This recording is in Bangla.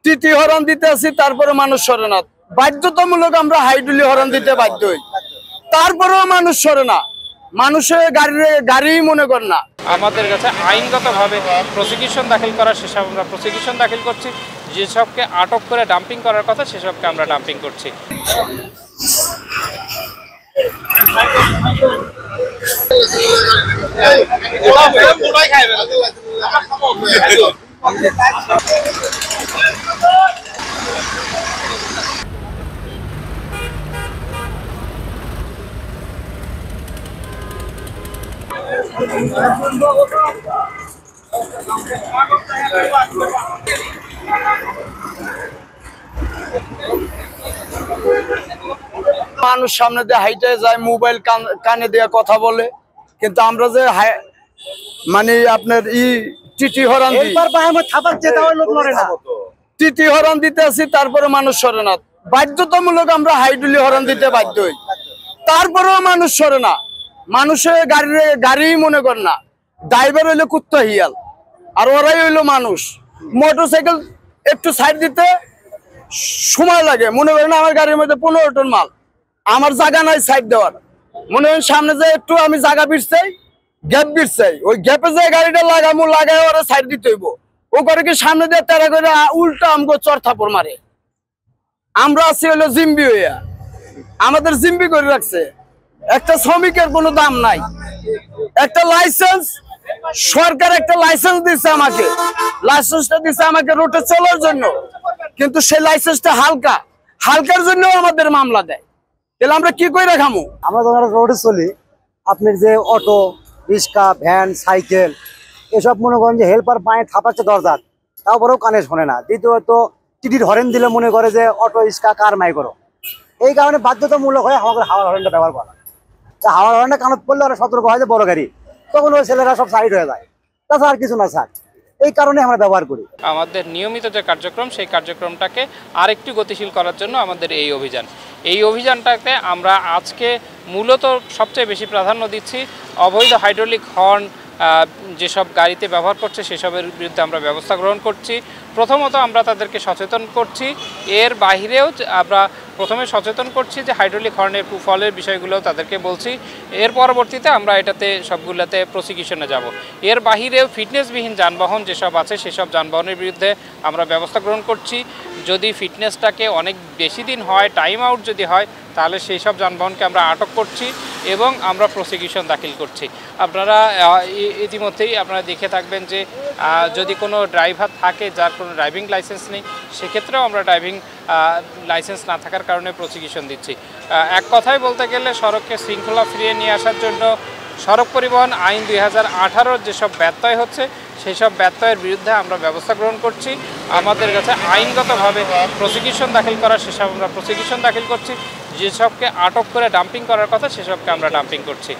টিটি হরন দিতে আসি, তারপরে মানুষ সরে না। বাধ্যতামূলক আমরা হাইড্রোলি হরন দিতে বাধ্য হই, তারপরেও মানুষ সরে না। মানুষের গাড়ি মনে কর না। আমাদের কাছে আইনগতভাবে প্রসিকিউশন দাখিল করার সেসব আমরা প্রসিকিউশন দাখিল করছি। যেসবকে আটক করে ডাম্পিং করার কথা সেসবকে আমরা ডাম্পিং করছি। মানুষ সামনে দিয়ে হাইটে যায়, মোবাইল কানে দিয়ে কথা বলে, কিন্তু আমরা যে মানে আপনার টিটি হরন টিটি হরন দিতে আসি, তারপরে মানুষ সরে না। বাধ্যতামূলক আমরা হাইড্রোলি হরন দিতে বাধ্য হই, তারপরেও মানুষ সরে না। মানুষের গাড়ি মনে কর না। ড্রাইভার হইলো কুত্তা হিয়াল, আর ওরাই হইলো মানুষ। মোটরসাইকেল একটু সাইড দিতে সময় লাগে। মনে করেন আমার গাড়ির মধ্যে 15 টন মাল, আমার জায়গা নাই সাইড দেওয়ার। মনে করেন সামনে যে একটু আমি জায়গা বিরছাই, গ্যাপ বিরছাই, ওই গ্যাপে যে গাড়িটা লাগাই ওরা সাইড দিতে হইব। ও করে কি সামনে দিয়ে তেরা করে উল্টা আমগো চর থাপড় মারে। আমরা আছি হইলো জিম্বি হইয়া, আমাদের জিম্বি করে রাখছে। একটা শ্রমিকের কোনো দাম নাই। একটা লাইসেন্স, সরকার একটা লাইসেন্স দিচ্ছে আমাকে, লাইসেন্সটা দিচ্ছে আমাকে রোডে চলার জন্য, কিন্তু সেই লাইসেন্সটা হালকার জন্য আমাদের মামলা দেয়। তাহলে আমরা কি করে খামু? আমরা যখন রোডে চলি, আপনার যে অটো, রিক্সা, ভ্যান, সাইকেল এসব মনে করেন যে হেল্পার পায়ে থাপাচ্ছে দরজার, তারপরেও কানে শোনে না। দ্বিতীয়ত টিটির হরেন দিলে মনে করে যে অটো, রিক্সা, কার মাই করো। এই কারণে বাধ্যতামূলক হয়ে আমাদের হাওয়ার হরেনটা ব্যবহার করা। তা হাওয়ার হরেনটা কানত পড়লে ওরা সতর্ক হয় যে বড় গাড়ি, তখন ওই ছেলেরা সব সাইড হয়ে যায়। তাছাড়া আর কিছু না স্যার, এই কারণে আমরা ব্যবহার করি। আমাদের নিয়মিত যে কার্যক্রম, সেই কার্যক্রমটাকে আরেকটু গতিশীল করার জন্য আমাদের এই অভিযান। এই অভিযানটাতে আমরা আজকে মূলত সবচেয়ে বেশি প্রাধান্য দিচ্ছি অবৈধ হাইড্রোলিক হর্ন যেসব গাড়িতে ব্যবহার করছে সেসবের বিরুদ্ধে আমরা ব্যবস্থা গ্রহণ করছি। প্রথমত আমরা তাদেরকে সচেতন করছি। এর বাহিরেও আমরা প্রথমে সচেতন করছি যে হাইড্রোলিক হর্নের কুফলের বিষয়গুলো তাদেরকে বলছি। এর পরবর্তীতে আমরা এটাতে সবগুলোতে প্রসিকিউশনে যাব। এর বাহিরেও ফিটনেসবিহীন যানবাহন যেসব আছে সেসব যানবাহনের বিরুদ্ধে আমরা ব্যবস্থা গ্রহণ করছি। যদি ফিটনেসটাকে অনেক বেশি দিন হয়, টাইম আউট যদি হয়, তাহলে সেই সব যানবাহনকে আমরা আটক করছি এবং আমরা প্রসিকিউশন দাখিল করছি। আপনারা ইতিমধ্যেই আপনারা দেখে থাকবেন যে যদি কোনো ড্রাইভার থাকে যার কোনো ড্রাইভিং লাইসেন্স নেই, সেক্ষেত্রেও আমরা ড্রাইভিং লাইসেন্স না থাকার কারণে প্রসিকিউশন দিচ্ছি। এক কথায় বলতে গেলে সড়ককে শৃঙ্খলা ফিরিয়ে নিয়ে আসার জন্য সড়ক পরিবহন আইন 2018 যেসব ব্যত্যয় হচ্ছে সেই সব ব্যত্যয়ের বিরুদ্ধে আমরা ব্যবস্থা গ্রহণ করছি। আমাদের কাছে আইনগতভাবে প্রসিকিউশন দাখিল করার সেসব আমরা প্রসিকিউশন দাখিল করছি। যেসবকে আটক করে ডাম্পিং করার কথা সেসবকে আমরা ডাম্পিং করছি।